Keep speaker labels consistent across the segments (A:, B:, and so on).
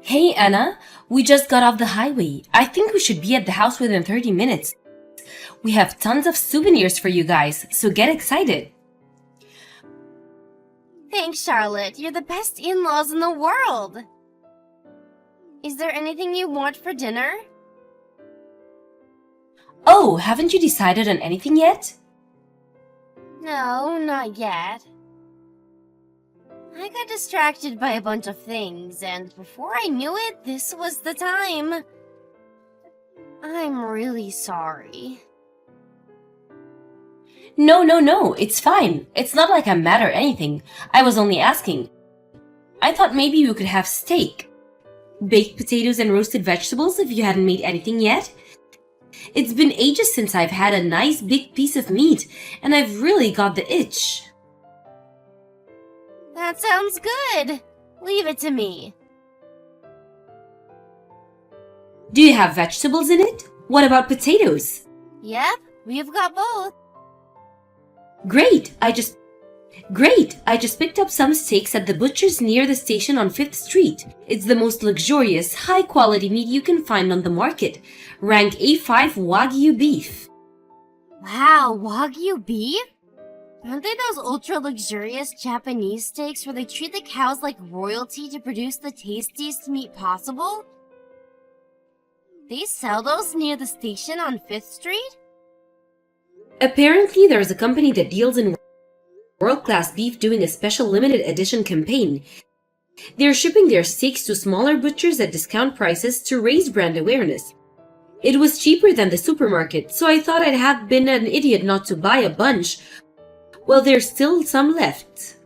A: Hey Anna, we just got off the highway. I think we should be at the house within 30 minutes. We have tons of souvenirs for you guys, so get excited.
B: Thanks, Charlotte. You're the best in-laws in the world. Is there anything you want for dinner?
A: Oh, haven't you decided on anything yet?
B: No, not yet. I got distracted by a bunch of things, and before I knew it, this was the time. I'm really sorry.
A: No, it's fine. It's not like I'm mad or anything. I was only asking. I thought maybe we could have steak. Baked potatoes and roasted vegetables if you hadn't made anything yet. It's been ages since I've had a nice big piece of meat, and I've really got the itch.
B: That sounds good. Leave it to me.
A: Do you have vegetables in it? What about potatoes?
B: Yep, we've got both.
A: Great! I just picked up some steaks at the butcher's near the station on 5th Street. It's the most luxurious, high-quality meat you can find on the market. Rank A5 Wagyu beef.
B: Wow, Wagyu beef? Aren't they those ultra-luxurious Japanese steaks where they treat the cows like royalty to produce the tastiest meat possible? They sell those near the station on 5th Street?
A: Apparently, there's a company that deals in world-class beef doing a special limited edition campaign. They're shipping their steaks to smaller butchers at discount prices to raise brand awareness. It was cheaper than the supermarket, so I thought I'd have been an idiot not to buy a bunch. Well, there's still some left.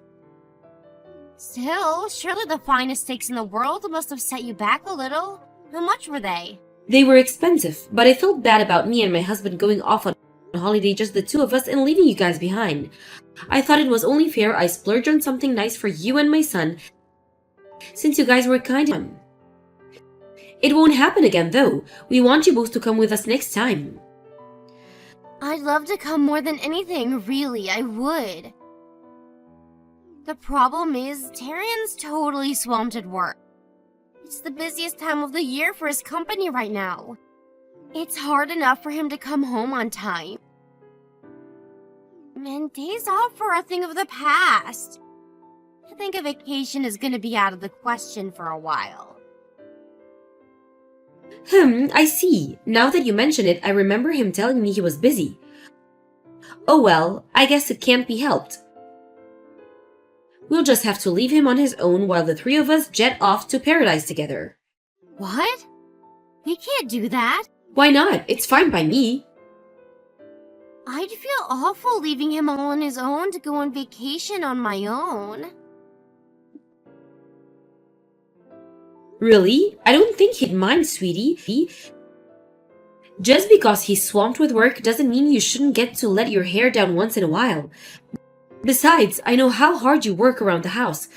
B: Still, surely the finest steaks in the world must have set you back a little. How much were they?
A: They were expensive, but I felt bad about me and my husband going off on holiday, just the two of us, and leaving you guys behind. I thought it was only fair I splurge on something nice for you and my son, since you guys were kind to him. It won't happen again, though. We want you both to come with us next time.
B: I'd love to come more than anything, really, I would. The problem is, Tarian's totally swamped at work. It's the busiest time of the year for his company right now. It's hard enough for him to come home on time. And days off are a thing of the past. I think a vacation is going to be out of the question for a while.
A: I see. Now that you mention it, I remember him telling me he was busy. Oh well, I guess it can't be helped. We'll just have to leave him on his own while the three of us jet off to paradise together.
B: What? We can't do that.
A: Why not? It's fine by me.
B: I'd feel awful leaving him all on his own to go on vacation on my own.
A: Really? I don't think he'd mind, sweetie. Just because he's swamped with work doesn't mean you shouldn't get to let your hair down once in a while. Besides, I know how hard you work around the house.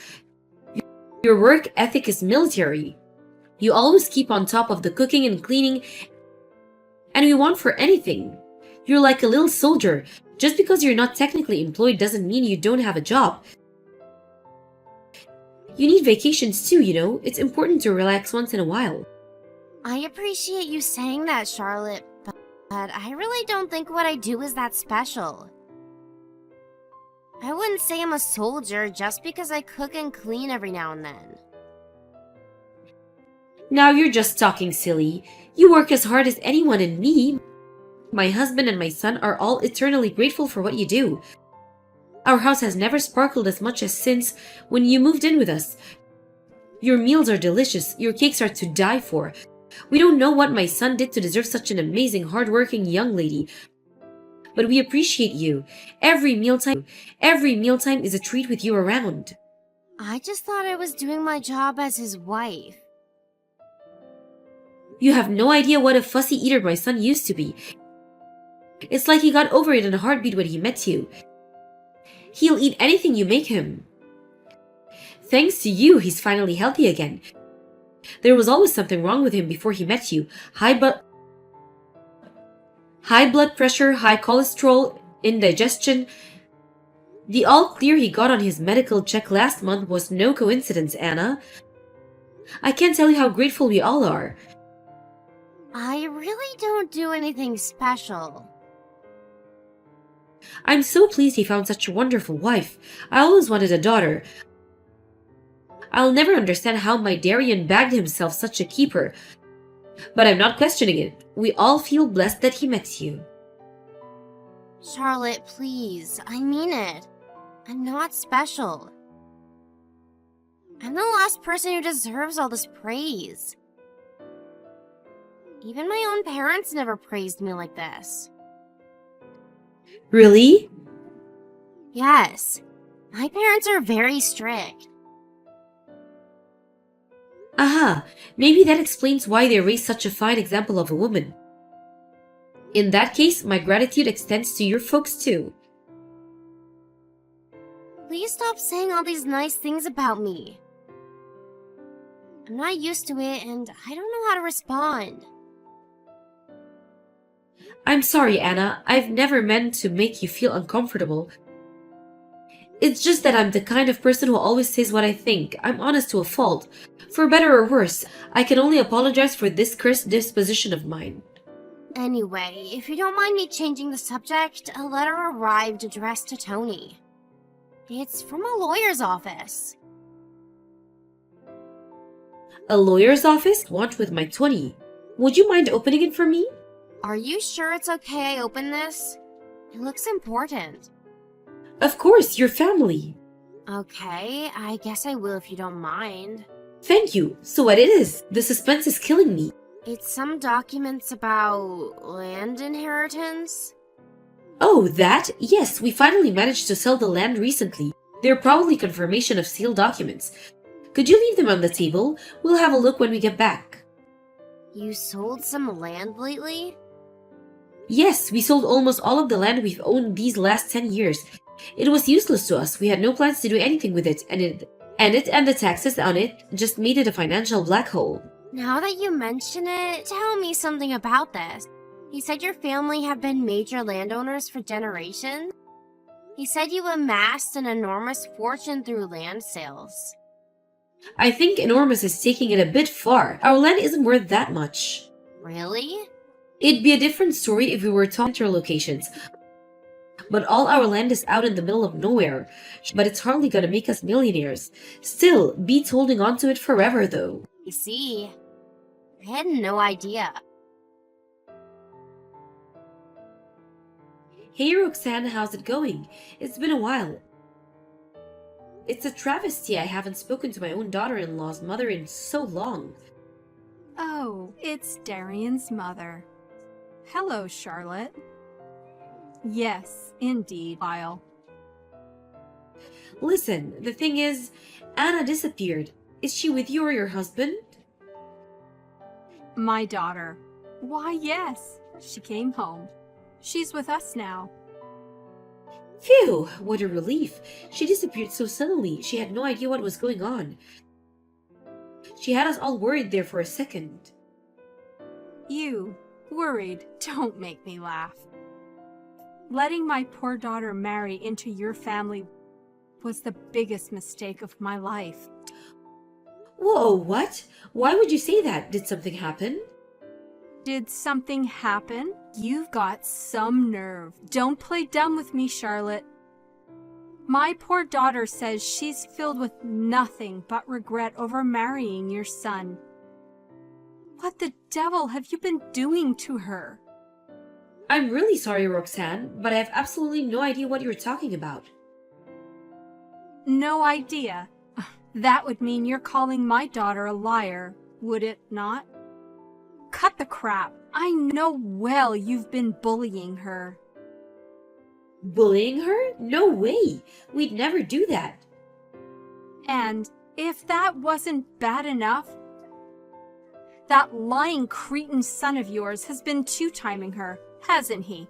A: Your work ethic is military. You always keep on top of the cooking and cleaning, and we want for anything. You're like a little soldier. Just because you're not technically employed doesn't mean you don't have a job. You need vacations too, you know. It's important to relax once in a while.
B: I appreciate you saying that, Charlotte, but I really don't think what I do is that special. I wouldn't say I'm a soldier just because I cook and clean every now and then.
A: Now you're just talking silly. You work as hard as anyone, and me, my husband and my son are all eternally grateful for what you do. Our house has never sparkled as much as since when you moved in with us. Your meals are delicious. Your cakes are to die for. We don't know what my son did to deserve such an amazing, hardworking young lady. But we appreciate you. Every mealtime is a treat with you around.
B: I just thought I was doing my job as his wife.
A: You have no idea what a fussy eater my son used to be. It's like he got over it in a heartbeat when he met you. He'll eat anything you make him. Thanks to you, he's finally healthy again. There was always something wrong with him before he met you. High blood pressure, high cholesterol, indigestion. The all clear he got on his medical check last month was no coincidence, Anna. I can't tell you how grateful we all are.
B: I really don't do anything special.
A: I'm so pleased he found such a wonderful wife. I always wanted a daughter. I'll never understand how my Darian bagged himself such a keeper. But I'm not questioning it. We all feel blessed that he met you.
B: Charlotte, please. I mean it. I'm not special. I'm the last person who deserves all this praise. Even my own parents never praised me like this.
A: Really?
B: Yes. My parents are very strict.
A: Aha, maybe that explains why they raised such a fine example of a woman. In that case, my gratitude extends to your folks too.
B: Please stop saying all these nice things about me. I'm not used to it and I don't know how to respond.
A: I'm sorry, Anna. I've never meant to make you feel uncomfortable. It's just that I'm the kind of person who always says what I think. I'm honest to a fault. For better or worse, I can only apologize for this cursed disposition of mine.
B: Anyway, if you don't mind me changing the subject, a letter arrived addressed to Tony. It's from a lawyer's office.
A: A lawyer's office? Want with my 20. Would you mind opening it for me?
B: Are you sure it's okay I open this? It looks important.
A: Of course, your family.
B: Okay, I guess I will if you don't mind.
A: Thank you. So what it is? The suspense is killing me.
B: It's some documents about land inheritance.
A: Oh, that? Yes, we finally managed to sell the land recently. They're probably confirmation of sealed documents. Could you leave them on the table? We'll have a look when we get back.
B: You sold some land lately?
A: Yes, we sold almost all of the land we've owned these last 10 years. It was useless to us. We had no plans to do anything with it, and the taxes on it just made it a financial black hole.
B: Now that you mention it, tell me something about this. You said your family have been major landowners for generations? You said you amassed an enormous fortune through land sales.
A: I think enormous is taking it a bit far. Our land isn't worth that much.
B: Really?
A: It'd be a different story if we were talking center locations. But all our land is out in the middle of nowhere. But it's hardly gonna make us millionaires. Still, beats holding on to it forever though.
B: You see, I had no idea.
A: Hey Roxanne, how's it going? It's been a while. It's a travesty I haven't spoken to my own daughter-in-law's mother in so long.
C: Oh, it's Darian's mother. Hello, Charlotte. Yes, indeed, Lyle.
A: Listen, the thing is, Anna disappeared. Is she with you or your husband?
C: My daughter. Why, yes, she came home. She's with us now.
A: Phew, what a relief. She disappeared so suddenly. She had no idea what was going on. She had us all worried there for a second.
C: You, worried, don't make me laugh. Letting my poor daughter marry into your family was the biggest mistake of my life.
A: Whoa, what? Why would you say that? Did something happen?
C: Did something happen? You've got some nerve. Don't play dumb with me, Charlotte. My poor daughter says she's filled with nothing but regret over marrying your son. What the devil have you been doing to her?
A: I'm really sorry, Roxanne, but I have absolutely no idea what you're talking about.
C: No idea. That would mean you're calling my daughter a liar, would it not? Cut the crap. I know well you've been bullying her.
A: Bullying her? No way. We'd never do that.
C: And if that wasn't bad enough, that lying cretin son of yours has been two-timing her, hasn't he?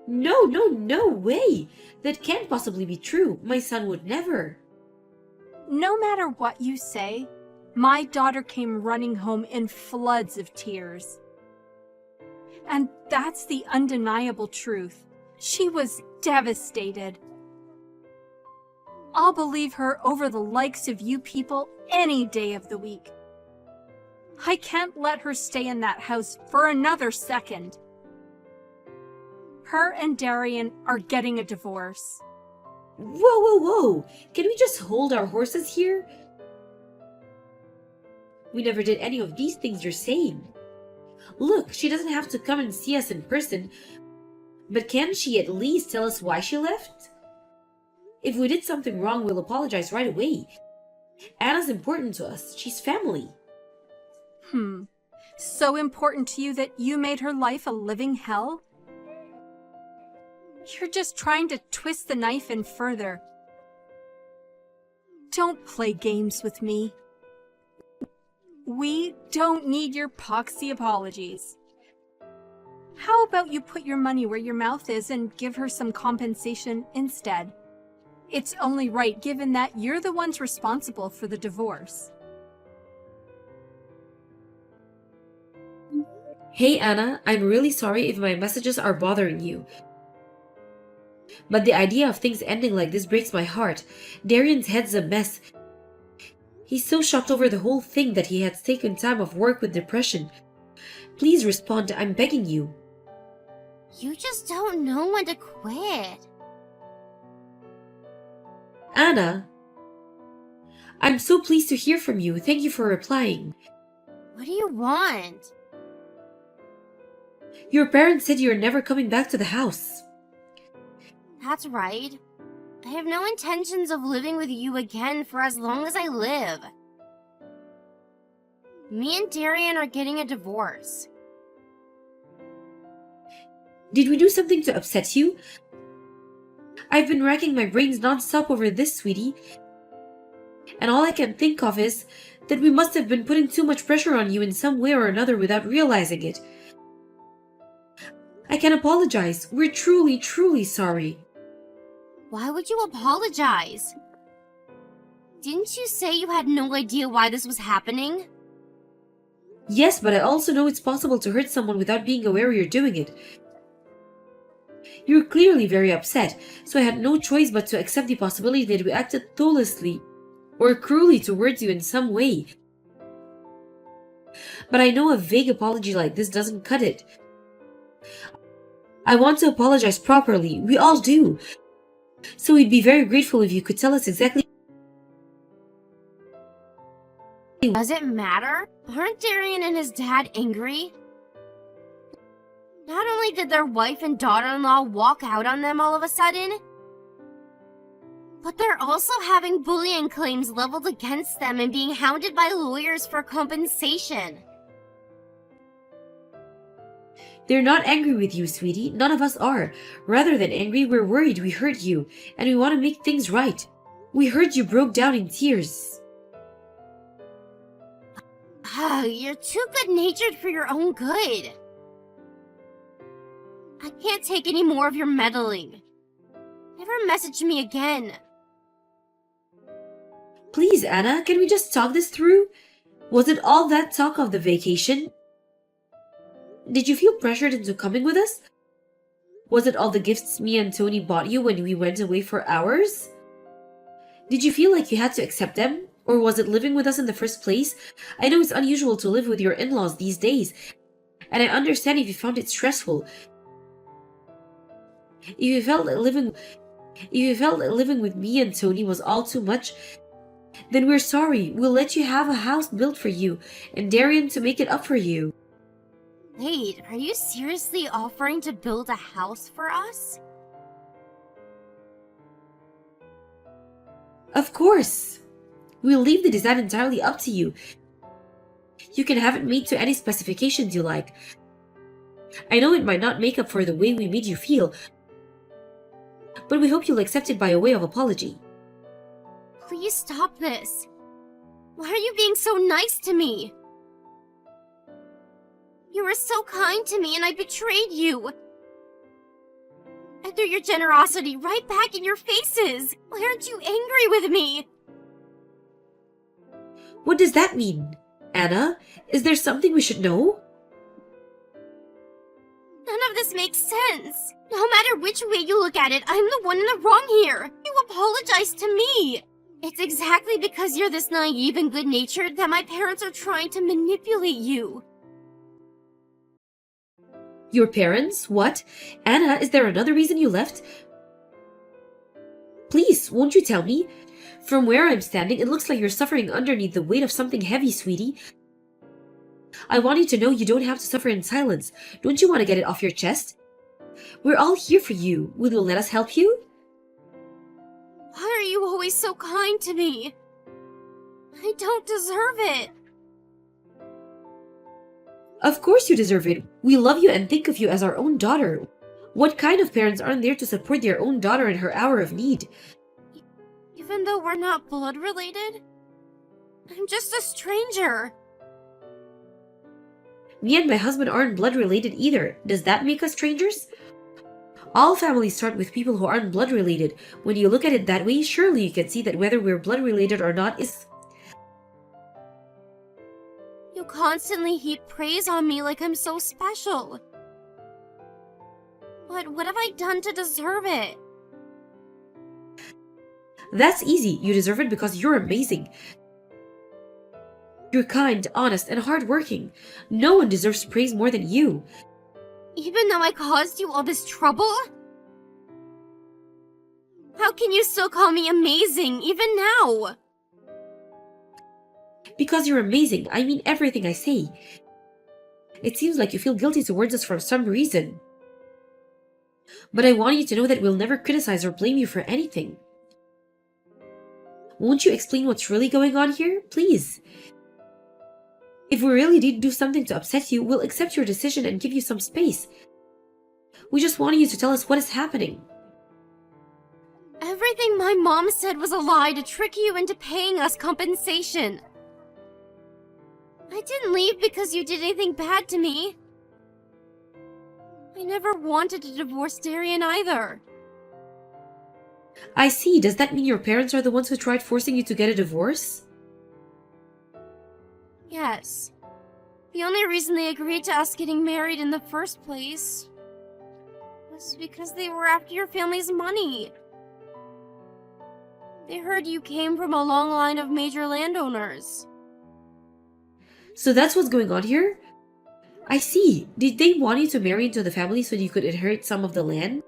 A: No way. That can't possibly be true. My son would never.
C: No matter what you say, my daughter came running home in floods of tears. And that's the undeniable truth. She was devastated. I'll believe her over the likes of you people any day of the week. I can't let her stay in that house for another second. Her and Darian are getting a divorce.
A: Whoa, whoa, whoa! Can we just hold our horses here? We never did any of these things you're saying. Look, she doesn't have to come and see us in person, but can she at least tell us why she left? If we did something wrong, we'll apologize right away. Anna's important to us. She's family.
C: So important to you that you made her life a living hell? You're just trying to twist the knife in further. Don't play games with me. We don't need your poxy apologies. How about you put your money where your mouth is and give her some compensation instead? It's only right given that you're the ones responsible for the divorce.
A: Hey Anna, I'm really sorry if my messages are bothering you. But the idea of things ending like this breaks my heart. Darian's head's a mess. He's so shocked over the whole thing that he has taken time off work with depression. Please respond, I'm begging you.
B: You just don't know when to quit.
A: Anna, I'm so pleased to hear from you. Thank you for replying.
B: What do you want?
A: Your parents said you're never coming back to the house.
B: That's right. I have no intentions of living with you again for as long as I live. Me and Darian are getting a divorce.
A: Did we do something to upset you? I've been racking my brains non-stop over this, sweetie. And all I can think of is that we must have been putting too much pressure on you in some way or another without realizing it. I can apologize. We're truly, truly sorry.
B: Why would you apologize? Didn't you say you had no idea why this was happening?
A: Yes, but I also know it's possible to hurt someone without being aware you're doing it. You're clearly very upset, so I had no choice but to accept the possibility that we acted thoughtlessly or cruelly towards you in some way. But I know a vague apology like this doesn't cut it. I want to apologize properly. We all do. So we'd be very grateful if you could tell us exactly.
B: Does it matter? Aren't Darian and his dad angry? Not only did their wife and daughter-in-law walk out on them all of a sudden, but they're also having bullying claims leveled against them and being hounded by lawyers for compensation.
A: They're not angry with you, sweetie. None of us are. Rather than angry, we're worried we hurt you, and we want to make things right. We heard you broke down in tears.
B: You're too good-natured for your own good. I can't take any more of your meddling. Never message me again.
A: Please, Anna, can we just talk this through? Was it all that talk of the vacation? Did you feel pressured into coming with us? Was it all the gifts me and Tony bought you when we went away for hours? Did you feel like you had to accept them? Or was it living with us in the first place? I know it's unusual to live with your in-laws these days, and I understand if you found it stressful. If you felt that living with me and Tony was all too much, then we're sorry. We'll let you have a house built for you, and Darian to make it up for you.
B: Wait, are you seriously offering to build a house for us?
A: Of course. We'll leave the design entirely up to you. You can have it made to any specifications you like. I know it might not make up for the way we made you feel, but we hope you'll accept it by a way of apology.
B: Please stop this. Why are you being so nice to me? You were so kind to me and I betrayed you. I threw your generosity right back in your faces. Why aren't you angry with me?
A: What does that mean? Anna, is there something we should know?
B: None of this make sense. No matter which way you look at it, I'm the one in the wrong here. You apologize to me. It's exactly because you're this naive and good-natured that my parents are trying to manipulate you.
A: Your parents? What? Anna, is there another reason you left? Please, won't you tell me? From where I'm standing, it looks like you're suffering underneath the weight of something heavy, sweetie. I want you to know you don't have to suffer in silence. Don't you want to get it off your chest? We're all here for you. Will you let us help you?
B: Why are you always so kind to me? I don't deserve it.
A: Of course you deserve it. We love you and think of you as our own daughter. What kind of parents aren't there to support their own daughter in her hour of need?
B: Even though we're not blood related? I'm just a stranger.
A: Me and my husband aren't blood related either. Does that make us strangers? All families start with people who aren't blood related. When you look at it that way, surely you can see that whether we're blood related or not is...
B: You constantly heap praise on me like I'm so special. But what have I done to deserve it?
A: That's easy. You deserve it because you're amazing. You're kind, honest, and hardworking. No one deserves praise more than you.
B: Even though I caused you all this trouble? How can you still call me amazing, even now?
A: Because you're amazing. I mean everything I say. It seems like you feel guilty towards us for some reason. But I want you to know that we'll never criticize or blame you for anything. Won't you explain what's really going on here? Please. If we really did do something to upset you, we'll accept your decision and give you some space. We just wanted you to tell us what is happening.
B: Everything my mom said was a lie to trick you into paying us compensation. I didn't leave because you did anything bad to me. I never wanted to divorce Darian either.
A: I see. Does that mean your parents are the ones who tried forcing you to get a divorce?
B: Yes. The only reason they agreed to us getting married in the first place was because they were after your family's money. They heard you came from a long line of major landowners.
A: So that's what's going on here? I see. Did they want you to marry into the family so you could inherit some of the land?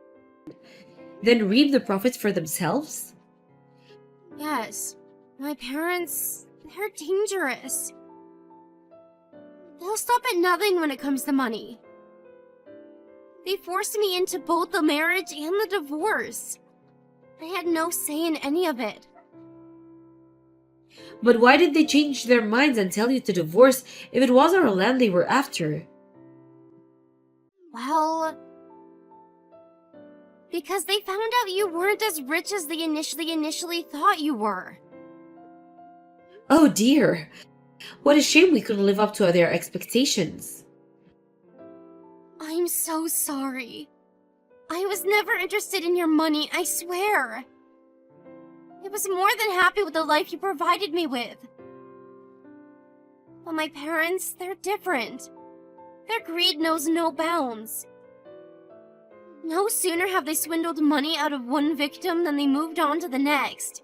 A: Then reap the profits for themselves?
B: Yes. My parents, they're dangerous. They'll stop at nothing when it comes to money. They forced me into both the marriage and the divorce. I had no say in any of it.
A: But why did they change their minds and tell you to divorce if it was our land they were after?
B: Well, because they found out you weren't as rich as they initially thought you were.
A: Oh dear. What a shame we couldn't live up to their expectations.
B: I'm so sorry. I was never interested in your money, I swear. I was more than happy with the life you provided me with. But my parents, they're different. Their greed knows no bounds. No sooner have they swindled money out of one victim than they moved on to the next.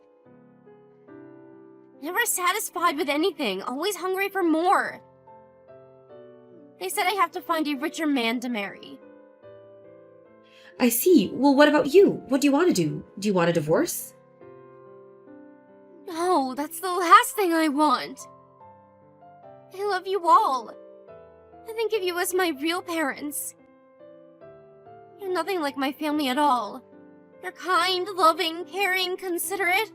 B: Never satisfied with anything, always hungry for more. They said I have to find a richer man to marry.
A: I see. Well, what about you? What do you want to do? Do you want a divorce?
B: No, that's the last thing I want. I love you all. I think of you as my real parents. You're nothing like my family at all. You're kind, loving, caring, considerate.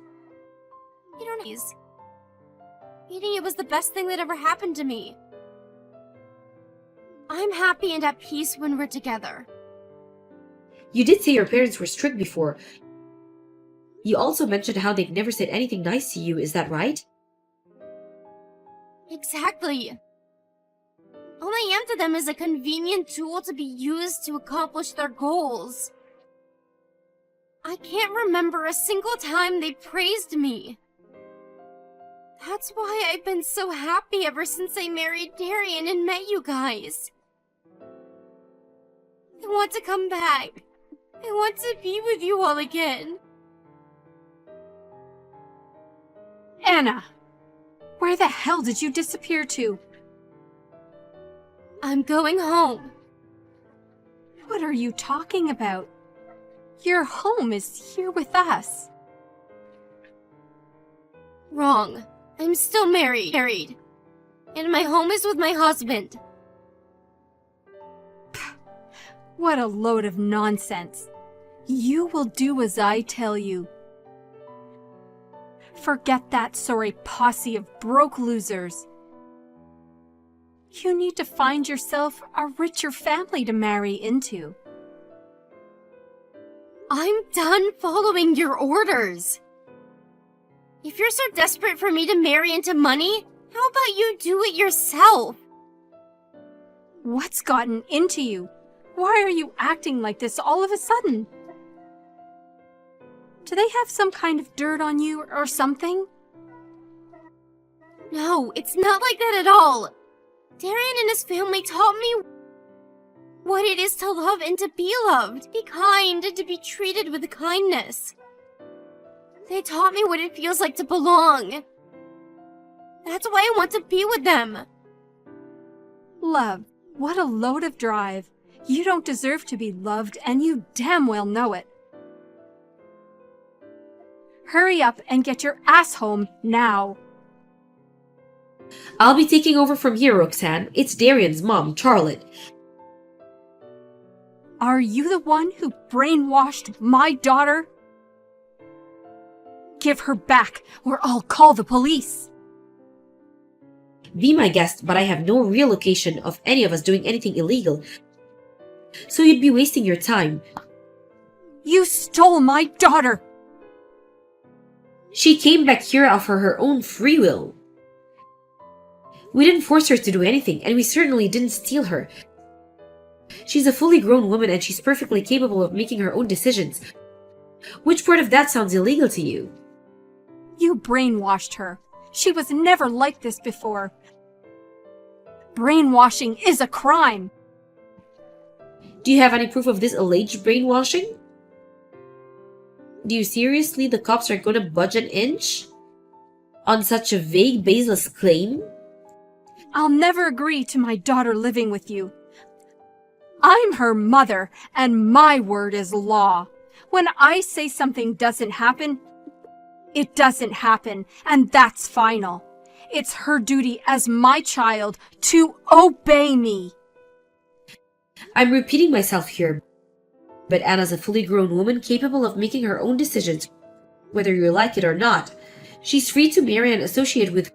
B: You don't need. Meeting you was the best thing that ever happened to me. I'm happy and at peace when we're together.
A: You did say your parents were strict before. You also mentioned how they've never said anything nice to you, is that right?
B: Exactly. All I am to them is a convenient tool to be used to accomplish their goals. I can't remember a single time they praised me. That's why I've been so happy ever since I married Darian and met you guys. I want to come back. I want to be with you all again.
C: Anna, where the hell did you disappear to?
B: I'm going home.
C: What are you talking about? Your home is here with us.
B: Wrong. I'm still married. And my home is with my husband.
C: What a load of nonsense. You will do as I tell you. Forget that sorry posse of broke losers. You need to find yourself a richer family to marry into.
B: I'm done following your orders. If you're so desperate for me to marry into money, how about you do it yourself?
C: What's gotten into you? Why are you acting like this all of a sudden? Do they have some kind of dirt on you or something?
B: No, it's not like that at all. Darian and his family taught me what it is to love and to be loved, to be kind and to be treated with kindness. They taught me what it feels like to belong. That's why I want to be with them.
C: Love, what a load of drive. You don't deserve to be loved, and you damn well know it. Hurry up and get your ass home now.
A: I'll be taking over from here, Roxanne. It's Darian's mom, Charlotte.
C: Are you the one who brainwashed my daughter? Give her back, or I'll call the police.
A: Be my guest, but I have no real location of any of us doing anything illegal. So you'd be wasting your time.
C: You stole my daughter!
A: She came back here of her own free will. We didn't force her to do anything, and we certainly didn't steal her. She's a fully grown woman and she's perfectly capable of making her own decisions. Which part of that sounds illegal to you?
C: You brainwashed her. She was never like this before. Brainwashing is a crime.
A: Do you have any proof of this alleged brainwashing? Do you seriously the cops are going to budge an inch? On such a vague, baseless claim?
C: I'll never agree to my daughter living with you. I'm her mother, and my word is law. When I say something doesn't happen, it doesn't happen, and that's final. It's her duty as my child to obey me.
A: I'm repeating myself here, but Anna's a fully grown woman capable of making her own decisions, whether you like it or not. She's free to marry and associate with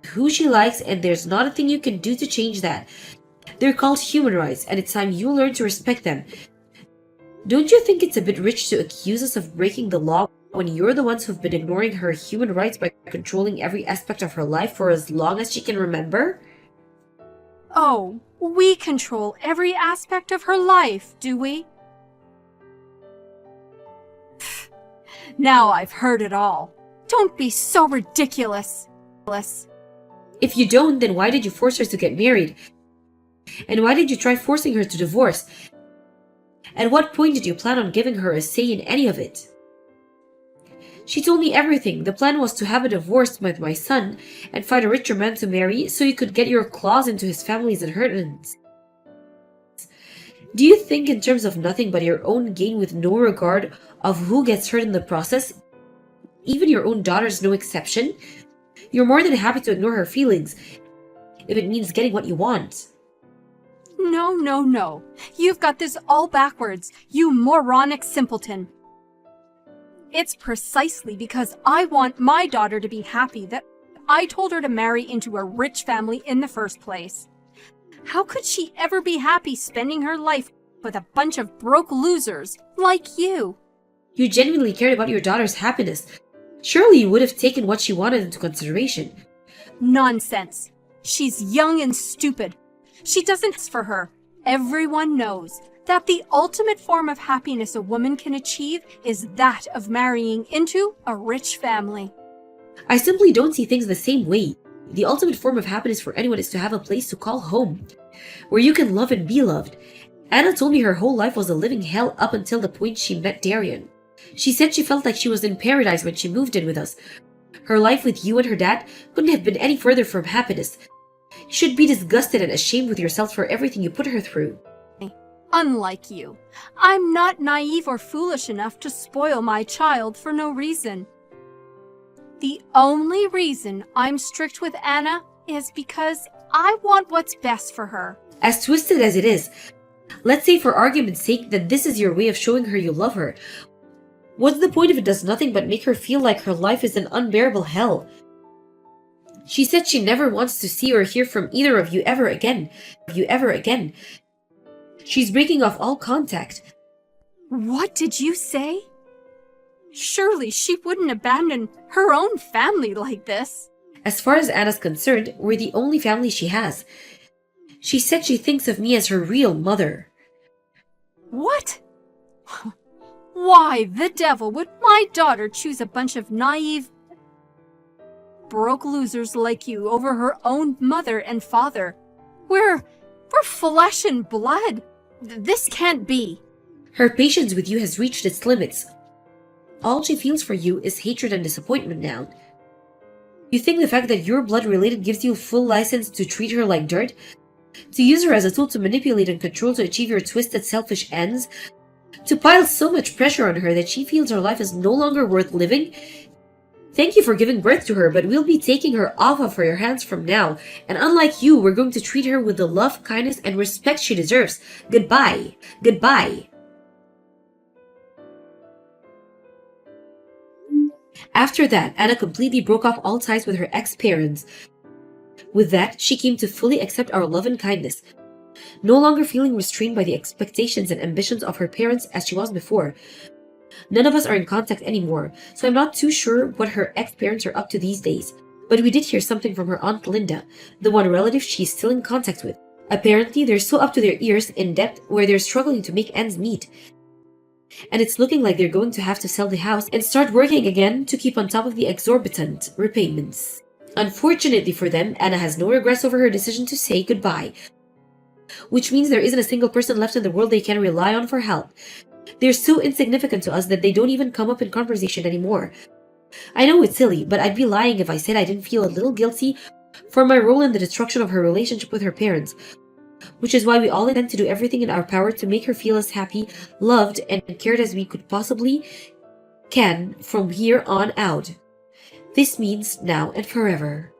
A: who she likes, and there's not a thing you can do to change that. They're called human rights, and it's time you learn to respect them. Don't you think it's a bit rich to accuse us of breaking the law when you're the ones who've been ignoring her human rights by controlling every aspect of her life for as long as she can remember?
C: Oh, we control every aspect of her life, do we? Now I've heard it all. Don't be so ridiculous.
A: If you don't, then why did you force her to get married? And why did you try forcing her to divorce? At what point did you plan on giving her a say in any of it? She told me everything. The plan was to have a divorce with my son and find a richer man to marry so you could get your claws into his family's inheritance. Do you think in terms of nothing but your own gain with no regard of who gets hurt in the process? Even your own daughter's no exception? You're more than happy to ignore her feelings if it means getting what you want.
C: No. You've got this all backwards, you moronic simpleton. It's precisely because I want my daughter to be happy that I told her to marry into a rich family in the first place. How could she ever be happy spending her life with a bunch of broke losers like you?
A: You genuinely cared about your daughter's happiness. Surely you would have taken what she wanted into consideration.
C: Nonsense. She's young and stupid. She doesn't ask for her. Everyone knows that the ultimate form of happiness a woman can achieve is that of marrying into a rich family.
A: I simply don't see things the same way. The ultimate form of happiness for anyone is to have a place to call home, where you can love and be loved. Anna told me her whole life was a living hell up until the point she met Darian. She said she felt like she was in paradise when she moved in with us. Her life with you and her dad couldn't have been any further from happiness. You should be disgusted and ashamed with yourself for everything you put her through.
C: Unlike you, I'm not naive or foolish enough to spoil my child for no reason. The only reason I'm strict with Anna is because I want what's best for her.
A: As twisted as it is, let's say for argument's sake that this is your way of showing her you love her. What's the point if it does nothing but make her feel like her life is an unbearable hell? She said she never wants to see or hear from either of you ever again. She's breaking off all contact.
C: What did you say? Surely she wouldn't abandon her own family like this.
A: As far as Anna's concerned, we're the only family she has. She said she thinks of me as her real mother.
C: What? Why the devil would my daughter choose a bunch of naive, broke losers like you over her own mother and father? We're flesh and blood. This can't be.
A: Her patience with you has reached its limits. All she feels for you is hatred and disappointment now. You think the fact that you're blood-related gives you full license to treat her like dirt? To use her as a tool to manipulate and control to achieve your twisted, selfish ends? To pile so much pressure on her that she feels her life is no longer worth living? Thank you for giving birth to her, but we'll be taking her off of your hands from now. And unlike you, we're going to treat her with the love, kindness, and respect she deserves. Goodbye. Goodbye. After that, Anna completely broke off all ties with her ex-parents. With that, she came to fully accept our love and kindness, no longer feeling restrained by the expectations and ambitions of her parents as she was before. None of us are in contact anymore, so I'm not too sure what her ex-parents are up to these days. But we did hear something from her Aunt Linda, the one relative she's still in contact with. Apparently, they're so up to their ears in debt where they're struggling to make ends meet. And it's looking like they're going to have to sell the house and start working again to keep on top of the exorbitant repayments. Unfortunately for them, Anna has no regrets over her decision to say goodbye, which means there isn't a single person left in the world they can rely on for help. They're so insignificant to us that they don't even come up in conversation anymore. I know it's silly, but I'd be lying if I said I didn't feel a little guilty for my role in the destruction of her relationship with her parents, which is why we all intend to do everything in our power to make her feel as happy, loved, and cared as we could possibly can from here on out. This means now and forever.